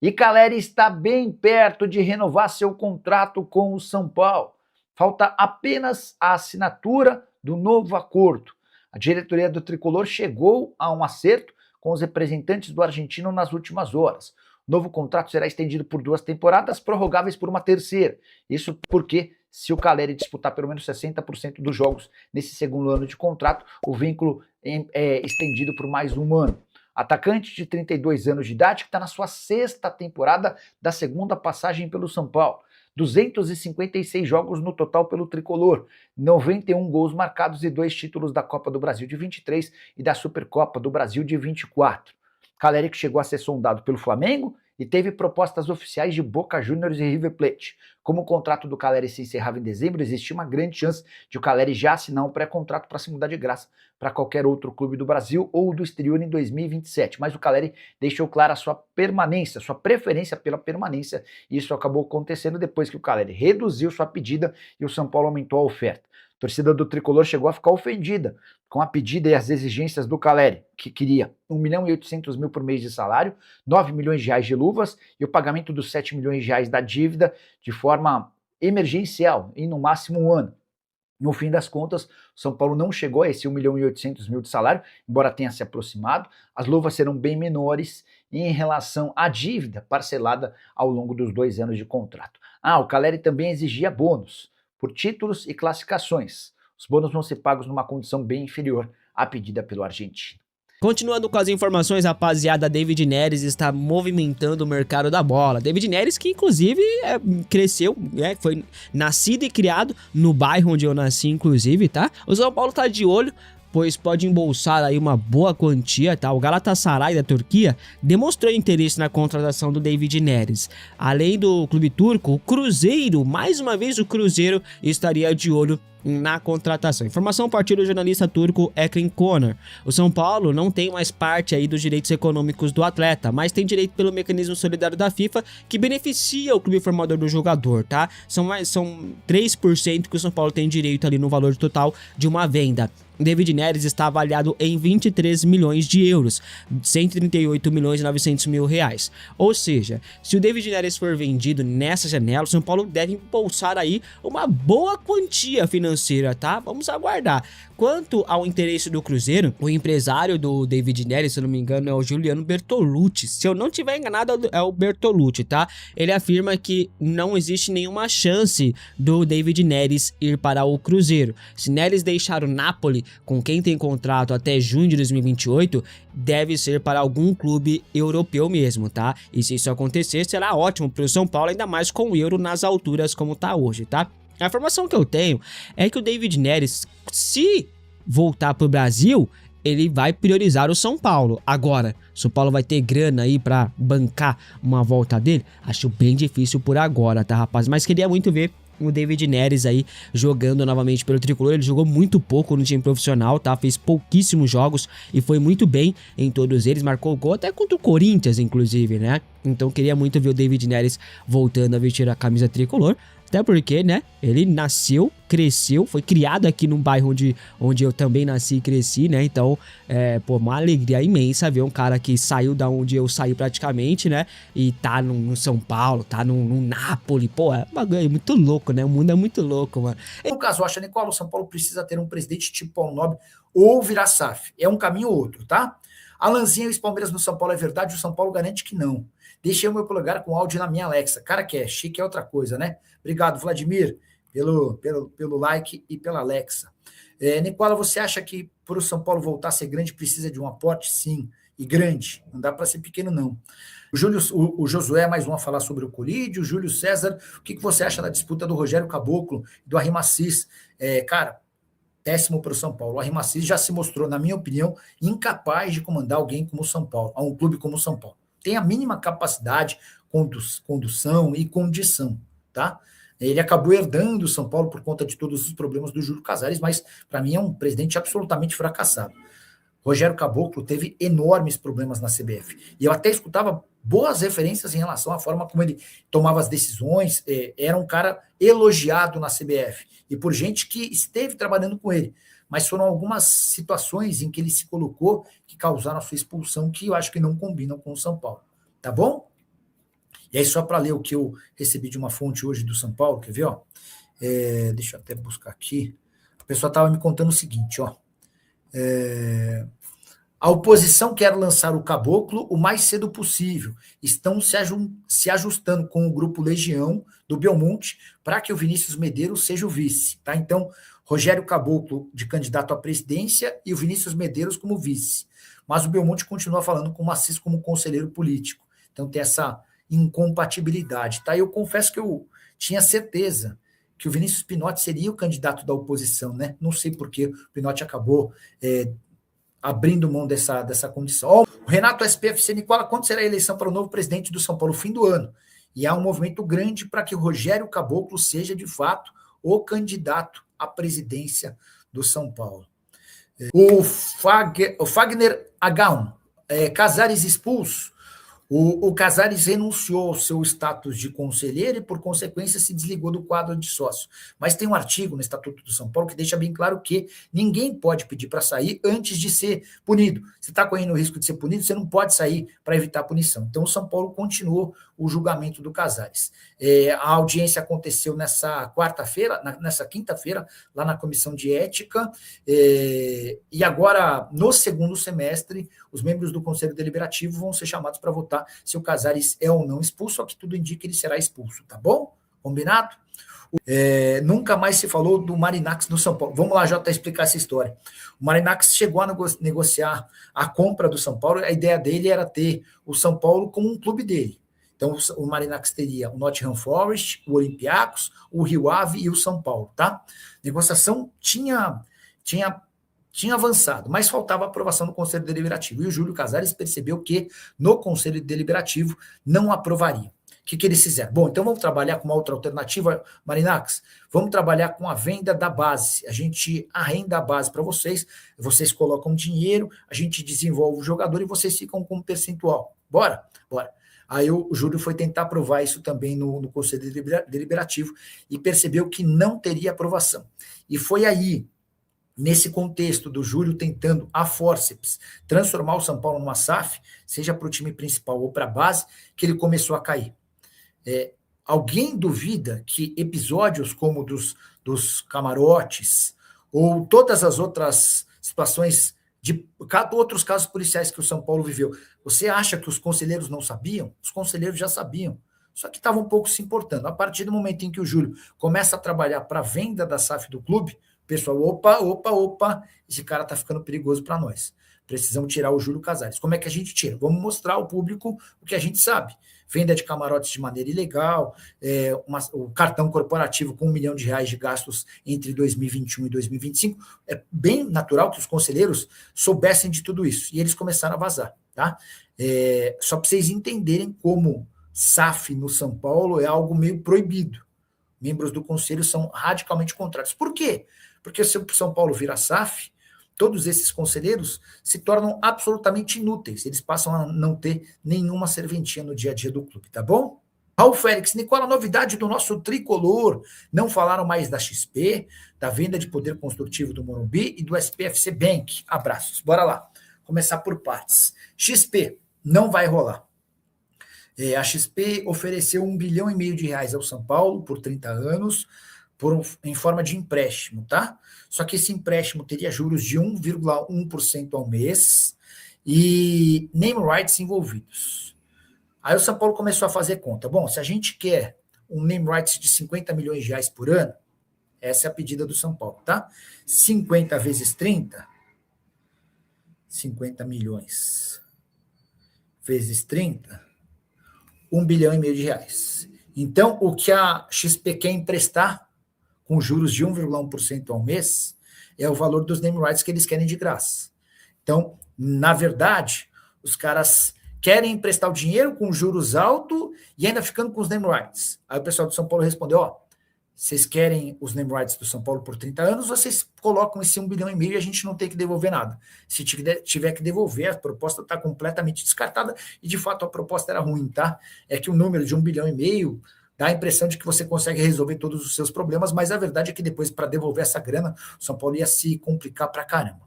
E Caleri está bem perto de renovar seu contrato com o São Paulo. Falta apenas a assinatura do novo acordo. A diretoria do Tricolor chegou a um acerto com os representantes do argentino nas últimas horas. O novo contrato será estendido por 2 temporadas, prorrogáveis por uma terceira. Isso porque, se o Caleri disputar pelo menos 60% dos jogos nesse segundo ano de contrato, o vínculo é estendido por mais um ano. Atacante de 32 anos de idade que está na sua 6ª temporada da segunda passagem pelo São Paulo. 256 jogos no total pelo Tricolor, 91 gols marcados e 2 títulos da Copa do Brasil de 23 e da Supercopa do Brasil de 24. Caleri que chegou a ser sondado pelo Flamengo e teve propostas oficiais de Boca Juniors e River Plate. Como o contrato do Caleri se encerrava em dezembro, existia uma grande chance de o Caleri já assinar um pré-contrato para se mudar de graça para qualquer outro clube do Brasil ou do exterior em 2027. Mas o Caleri deixou clara a sua permanência, sua preferência pela permanência, e isso acabou acontecendo depois que o Caleri reduziu sua pedida e o São Paulo aumentou a oferta. A torcida do Tricolor chegou a ficar ofendida com a pedida e as exigências do Caleri, que queria 1.800.000 por mês de salário, 9 milhões de reais de luvas e o pagamento dos 7 milhões de reais da dívida de forma emergencial, em no máximo um ano. No fim das contas, o São Paulo não chegou a esse 1.800.000 de salário, embora tenha se aproximado. As luvas serão bem menores em relação à dívida parcelada ao longo dos 2 anos de contrato. O Caleri também exigia bônus por títulos e classificações. Os bônus vão ser pagos numa condição bem inferior à pedida pelo argentino. Continuando com as informações, rapaziada, David Neres está movimentando o mercado da bola. David Neres que inclusive cresceu, foi nascido e criado no bairro onde eu nasci, inclusive, tá? O São Paulo tá de olho, pois pode embolsar aí uma boa quantia, tá? O Galatasaray da Turquia demonstrou interesse na contratação do David Neres. Além do clube turco, o Cruzeiro, mais uma vez o Cruzeiro, estaria de olho na contratação. Informação a partir do jornalista turco Ekrem Konar. O São Paulo não tem mais parte aí dos direitos econômicos do atleta, mas tem direito pelo mecanismo solidário da FIFA que beneficia o clube formador do jogador, tá? São 3% que o São Paulo tem direito ali no valor total de uma venda. David Neres está avaliado em 23 milhões de euros, 138 milhões e 900 mil reais. Ou seja, se o David Neres for vendido nessa janela, o São Paulo deve embolsar aí uma boa quantia financeira, tá? Vamos aguardar. Quanto ao interesse do Cruzeiro, o empresário do David Neres, se eu não me engano, é o Juliano Bertolucci. Se eu não tiver enganado, é o Bertolucci, tá? Ele afirma que não existe nenhuma chance do David Neres ir para o Cruzeiro. Se Neres deixar o Napoli, com quem tem contrato até junho de 2028, deve ser para algum clube europeu mesmo, tá? E se isso acontecer, será ótimo para o São Paulo, ainda mais com o euro nas alturas como tá hoje, tá? A informação que eu tenho é que o David Neres, se voltar pro Brasil, ele vai priorizar o São Paulo. Agora, o São Paulo vai ter grana aí pra bancar uma volta dele? Acho bem difícil por agora, tá, rapaz? Mas queria muito ver o David Neres aí jogando novamente pelo Tricolor. Ele jogou muito pouco no time profissional, tá? Fez pouquíssimos jogos e foi muito bem em todos eles. Marcou gol até contra o Corinthians, inclusive, né? Então queria muito ver o David Neres voltando a vestir a camisa tricolor. Até porque, né, ele nasceu, cresceu, foi criado aqui num bairro onde eu também nasci e cresci, né, então, uma alegria imensa ver um cara que saiu da onde eu saí praticamente, né, e tá no São Paulo, tá no Napoli, é um bagulho muito louco, né, o mundo é muito louco, mano. No caso, acha, Nicola, o São Paulo precisa ter um presidente tipo Paulo Nobre ou virar SAF, é um caminho ou outro, tá? Alanzinho e os Palmeiras no São Paulo é verdade, o São Paulo garante que não. Deixei o meu polegar com áudio na minha Alexa. Cara que é chique é outra coisa, né? Obrigado, Vladimir, pelo like e pela Alexa. Nicola, você acha que para o São Paulo voltar a ser grande precisa de um aporte? Sim, e grande. Não dá para ser pequeno, não. O Josué, mais um a falar sobre o Colídio. O Júlio César, o que você acha da disputa do Rogério Caboclo e do Arrim Assis? Cara, péssimo para o São Paulo. O Arrim Assis já se mostrou, na minha opinião, incapaz de comandar alguém como o São Paulo, a um clube como o São Paulo. Tem a mínima capacidade, condução e condição, tá? Ele acabou herdando o São Paulo por conta de todos os problemas do Júlio Casares, mas para mim é um presidente absolutamente fracassado. Rogério Caboclo teve enormes problemas na CBF. E eu até escutava boas referências em relação à forma como ele tomava as decisões. Era um cara elogiado na CBF e por gente que esteve trabalhando com ele. Mas foram algumas situações em que ele se colocou que causaram a sua expulsão, que eu acho que não combinam com o São Paulo. Tá bom? E aí, só para ler o que eu recebi de uma fonte hoje do São Paulo, quer ver? Ó? Deixa eu até buscar aqui. A pessoa estava me contando o seguinte, ó. A oposição quer lançar o Caboclo o mais cedo possível. Estão se ajustando com o grupo Legião do Belmonte para que o Vinícius Medeiros seja o vice. Tá? Então, Rogério Caboclo de candidato à presidência e o Vinícius Medeiros como vice. Mas o Belmonte continua falando com o Maciço como conselheiro político. Então tem essa incompatibilidade. Tá? Eu confesso que eu tinha certeza que o Vinícius Pinotti seria o candidato da oposição. Né? Não sei por que o Pinotti acabou abrindo mão dessa condição. O Renato SPFC Nicola, quando será a eleição para o novo presidente do São Paulo? Fim do ano. E há um movimento grande para que o Rogério Caboclo seja, de fato, o candidato à presidência do São Paulo. O Fagner H1, Casares expulso. O Casares renunciou ao seu status de conselheiro e, por consequência, se desligou do quadro de sócio. Mas tem um artigo no Estatuto do São Paulo que deixa bem claro que ninguém pode pedir para sair antes de ser punido. Você está correndo o risco de ser punido, você não pode sair para evitar a punição. Então, o São Paulo continuou o julgamento do Casares. A audiência aconteceu nessa quinta-feira, lá na Comissão de Ética, e agora, no segundo semestre, os membros do Conselho Deliberativo vão ser chamados para votar se o Casares é ou não expulso, só que tudo indica que ele será expulso, tá bom? Combinado? Nunca mais se falou do Marinacks no São Paulo. Vamos lá, Jota, explicar essa história. O Marinacks chegou a negociar a compra do São Paulo, a ideia dele era ter o São Paulo como um clube dele. Então, o Marinacks teria o Nottingham Forest, o Olympiacos, o Rio Ave e o São Paulo, tá? A negociação tinha avançado, mas faltava aprovação do Conselho Deliberativo. E o Júlio Casares percebeu que no Conselho Deliberativo não aprovaria. O que eles fizeram? Bom, então vamos trabalhar com uma outra alternativa, Marinacks? Vamos trabalhar com a venda da base. A gente arrenda a base para vocês colocam dinheiro, a gente desenvolve o jogador e vocês ficam com um percentual. Bora? Bora. Aí o Júlio foi tentar aprovar isso também no Conselho Deliberativo e percebeu que não teria aprovação. E foi aí, nesse contexto do Júlio tentando a fórceps transformar o São Paulo numa SAF, seja para o time principal ou para a base, que ele começou a cair. Alguém duvida que episódios como dos camarotes ou todas as outras situações de outros casos policiais que o São Paulo viveu, você acha que os conselheiros não sabiam? Os conselheiros já sabiam, só que estavam um pouco se importando. A partir do momento em que o Júlio começa a trabalhar para a venda da SAF do clube, o pessoal, opa, esse cara está ficando perigoso para nós. Precisamos tirar o Júlio Casares. Como é que a gente tira? Vamos mostrar ao público o que a gente sabe. Venda de camarotes de maneira ilegal, o cartão corporativo com R$1 milhão de gastos entre 2021 e 2025. É bem natural que os conselheiros soubessem de tudo isso. E eles começaram a vazar. Tá? Só para vocês entenderem como SAF no São Paulo é algo meio proibido. Membros do conselho são radicalmente contrários. Por quê? Porque se o São Paulo vira SAF, todos esses conselheiros se tornam absolutamente inúteis. Eles passam a não ter nenhuma serventia no dia a dia do clube, tá bom? Raul Félix, Nicola, novidade do nosso tricolor. Não falaram mais da XP, da venda de poder construtivo do Morumbi e do SPFC Bank. Abraços. Bora lá. Começar por partes. XP não vai rolar. A XP ofereceu R$1,5 bilhão ao São Paulo por 30 anos, em forma de empréstimo, tá? Só que esse empréstimo teria juros de 1,1% ao mês e name rights envolvidos. Aí o São Paulo começou a fazer conta. Bom, se a gente quer um name rights de R$50 milhões por ano, essa é a pedida do São Paulo, tá? 50 vezes 30, 50 milhões vezes 30, R$1,5 bilhão. Então, o que a XP quer emprestar com juros de 1,1% ao mês é o valor dos name rights que eles querem de graça. Então, na verdade, os caras querem emprestar o dinheiro com juros altos e ainda ficando com os name rights. Aí o pessoal do São Paulo respondeu, vocês querem os name rights do São Paulo por 30 anos, vocês colocam esse R$1,5 bilhão e a gente não tem que devolver nada. Se tiver que devolver, a proposta está completamente descartada e, de fato, a proposta era ruim, tá? É que o número de R$1,5 bilhão dá a impressão de que você consegue resolver todos os seus problemas, mas a verdade é que depois, para devolver essa grana, o São Paulo ia se complicar pra caramba.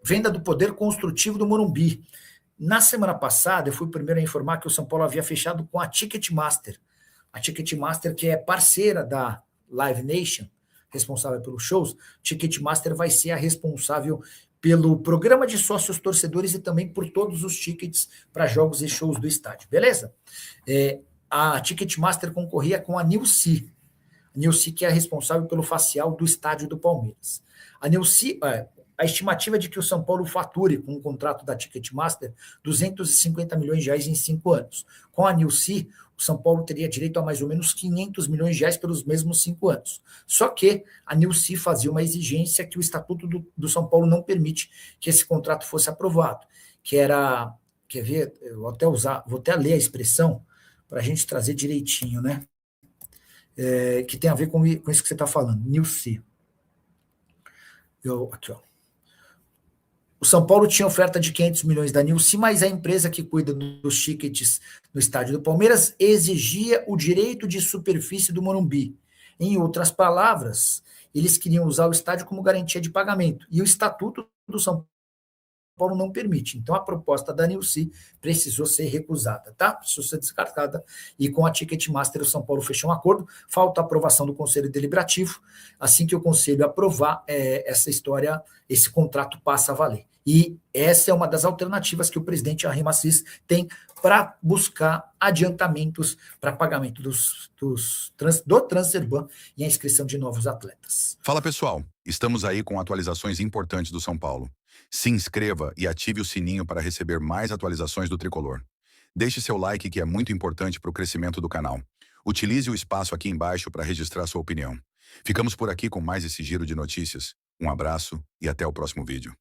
Venda do poder construtivo do Morumbi. Na semana passada, eu fui o primeiro a informar que o São Paulo havia fechado com a Ticketmaster. A Ticketmaster, que é parceira da Live Nation, responsável pelos shows, Ticketmaster vai ser a responsável pelo programa de sócios torcedores e também por todos os tickets para jogos e shows do estádio, beleza? A Ticketmaster concorria com a Nilce. A Nilce, que é a responsável pelo facial do estádio do Palmeiras. A Nilce, a estimativa é de que o São Paulo fature, com o contrato da Ticketmaster, 250 milhões de reais em 5 anos. Com a Nilce, o São Paulo teria direito a mais ou menos 500 milhões de reais pelos mesmos 5 anos. Só que a Nilce fazia uma exigência que o Estatuto do São Paulo não permite que esse contrato fosse aprovado, que era, quer ver, eu vou até ler a expressão para a gente trazer direitinho, né? Que tem a ver com isso que você está falando, Nilce. Aqui, ó. O São Paulo tinha oferta de 500 milhões da Nilce, mas a empresa que cuida dos tickets no estádio do Palmeiras exigia o direito de superfície do Morumbi. Em outras palavras, eles queriam usar o estádio como garantia de pagamento. E o Estatuto do São Paulo não permite. Então, a proposta da Nilce precisou ser recusada, tá? Precisou ser descartada. E com a Ticketmaster, o São Paulo fechou um acordo. Falta a aprovação do Conselho Deliberativo. Assim que o Conselho aprovar essa história, esse contrato passa a valer. E essa é uma das alternativas que o presidente Arrim Assis tem para buscar adiantamentos para pagamento do Transferban e a inscrição de novos atletas. Fala pessoal, estamos aí com atualizações importantes do São Paulo. Se inscreva e ative o sininho para receber mais atualizações do Tricolor. Deixe seu like, que é muito importante para o crescimento do canal. Utilize o espaço aqui embaixo para registrar sua opinião. Ficamos por aqui com mais esse giro de notícias. Um abraço e até o próximo vídeo.